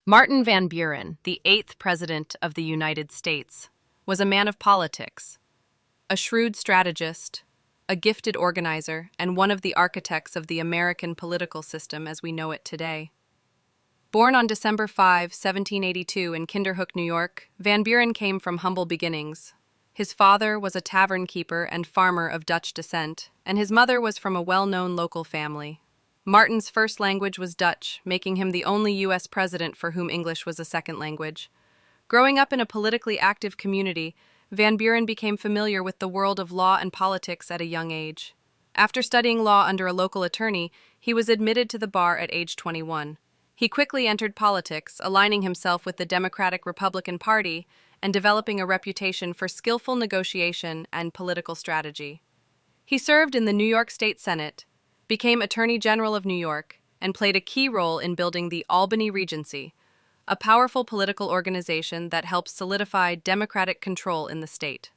Martin Van Buren, the 8th President of the United States, was a man of politics, a shrewd strategist, a gifted organizer, and one of the architects of the American political system as we know it today. Born on December 5, 1782 in Kinderhook, New York, Van Buren came from humble beginnings. His father was a tavern keeper and farmer of Dutch descent, and his mother was from a well-known local family. Martin's first language was Dutch, making him the only U.S. president for whom English was a second language. Growing up in a politically active community, Van Buren became familiar with the world of law and politics at a young age. After studying law under a local attorney, he was admitted to the bar at age 21. He quickly entered politics, aligning himself with the Democratic-Republican Party and developing a reputation for skillful negotiation and political strategy. He served in the New York State Senate, became Attorney General of New York, and played a key role in building the Albany Regency, a powerful political organization that helped solidify Democratic control in the state.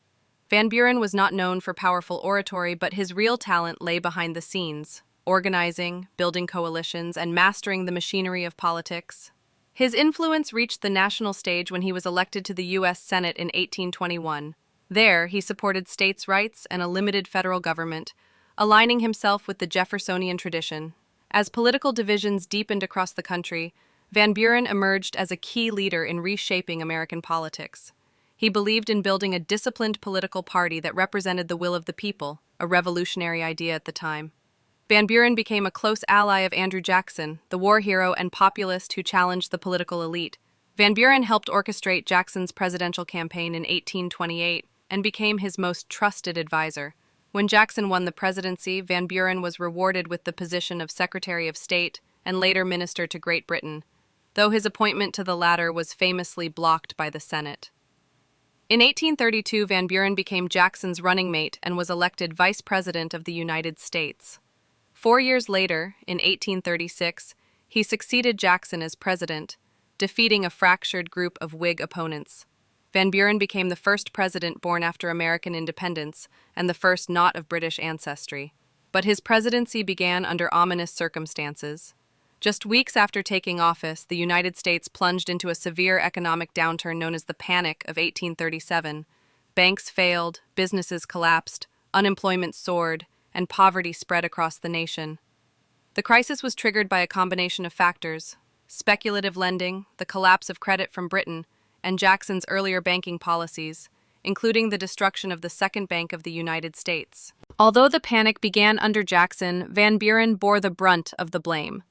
Van Buren was not known for powerful oratory, but his real talent lay behind the scenes, organizing, building coalitions, and mastering the machinery of politics. His influence reached the national stage when he was elected to the U.S. Senate in 1821. There, he supported states' rights and a limited federal government, aligning himself with the Jeffersonian tradition. As political divisions deepened across the country, Van Buren emerged as a key leader in reshaping American politics. He believed in building a disciplined political party that represented the will of the people, a revolutionary idea at the time. Van Buren became a close ally of Andrew Jackson, the war hero and populist who challenged the political elite. Van Buren helped orchestrate Jackson's presidential campaign in 1828 and became his most trusted advisor. When Jackson won the presidency, Van Buren was rewarded with the position of Secretary of State and later Minister to Great Britain, though his appointment to the latter was famously blocked by the Senate. In 1832, Van Buren became Jackson's running mate and was elected Vice President of the United States. 4 years later, in 1836, he succeeded Jackson as president, defeating a fractured group of Whig opponents. Van Buren became the first president born after American independence and the first not of British ancestry. But his presidency began under ominous circumstances. Just weeks after taking office, the United States plunged into a severe economic downturn known as the Panic of 1837. Banks failed, businesses collapsed, unemployment soared, and poverty spread across the nation. The crisis was triggered by a combination of factors: speculative lending, the collapse of credit from Britain, and Jackson's earlier banking policies, including the destruction of the Second Bank of the United States. Although the panic began under Jackson, Van Buren bore the brunt of the blame.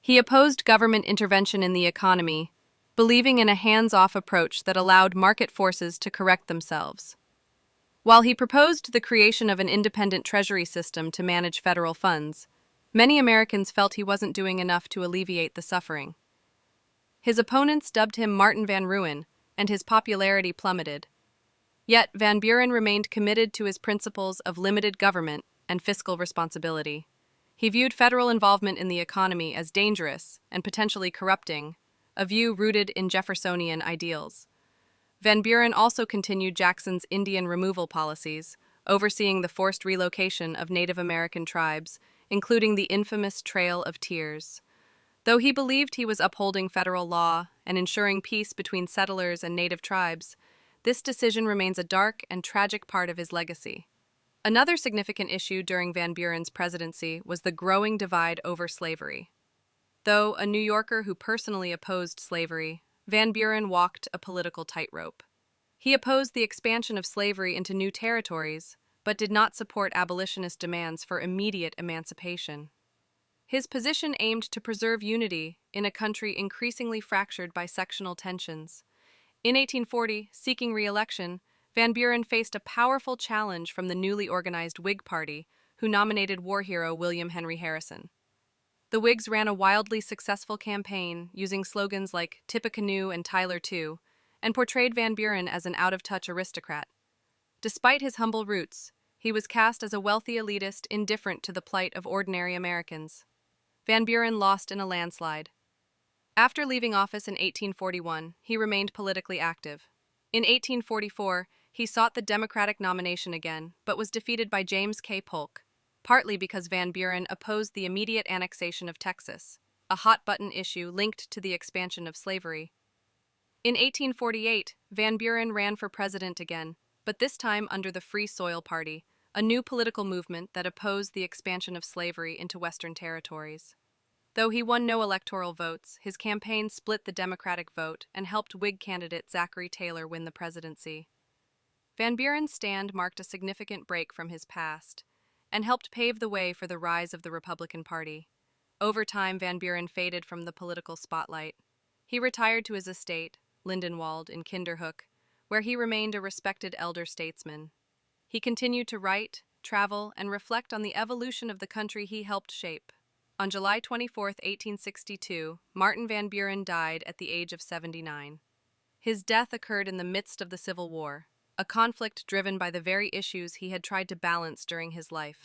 He opposed government intervention in the economy, believing in a hands-off approach that allowed market forces to correct themselves. While he proposed the creation of an independent treasury system to manage federal funds, many Americans felt he wasn't doing enough to alleviate the suffering. His opponents dubbed him Martin Van Ruin, and his popularity plummeted. Yet Van Buren remained committed to his principles of limited government and fiscal responsibility. He viewed federal involvement in the economy as dangerous and potentially corrupting, a view rooted in Jeffersonian ideals. Van Buren also continued Jackson's Indian removal policies, overseeing the forced relocation of Native American tribes, including the infamous Trail of Tears. Though he believed he was upholding federal law and ensuring peace between settlers and native tribes, this decision remains a dark and tragic part of his legacy. Another significant issue during Van Buren's presidency was the growing divide over slavery. Though a New Yorker who personally opposed slavery, Van Buren walked a political tightrope. He opposed the expansion of slavery into new territories, but did not support abolitionist demands for immediate emancipation. His position aimed to preserve unity in a country increasingly fractured by sectional tensions. In 1840, seeking re-election, Van Buren faced a powerful challenge from the newly organized Whig Party, who nominated war hero William Henry Harrison. The Whigs ran a wildly successful campaign using slogans like Tippecanoe and Tyler Too, and portrayed Van Buren as an out-of-touch aristocrat. Despite his humble roots, he was cast as a wealthy elitist indifferent to the plight of ordinary Americans. Van Buren lost in a landslide. After leaving office in 1841, he remained politically active. In 1844, he sought the Democratic nomination again, but was defeated by James K. Polk, partly because Van Buren opposed the immediate annexation of Texas. a hot-button issue linked to the expansion of slavery. In 1848, Van Buren ran for president again, but this time under the Free Soil Party, a new political movement that opposed the expansion of slavery into Western territories. Though he won no electoral votes, his campaign split the Democratic vote and helped Whig candidate Zachary Taylor win the presidency. Van Buren's stand marked a significant break from his past and helped pave the way for the rise of the Republican Party. Over time, Van Buren faded from the political spotlight. He retired to his estate, Lindenwold, in Kinderhook, where he remained a respected elder statesman. He continued to write, travel, and reflect on the evolution of the country he helped shape. On July 24, 1862, Martin Van Buren died at the age of 79. His death occurred in the midst of the Civil War, a conflict driven by the very issues he had tried to balance during his life.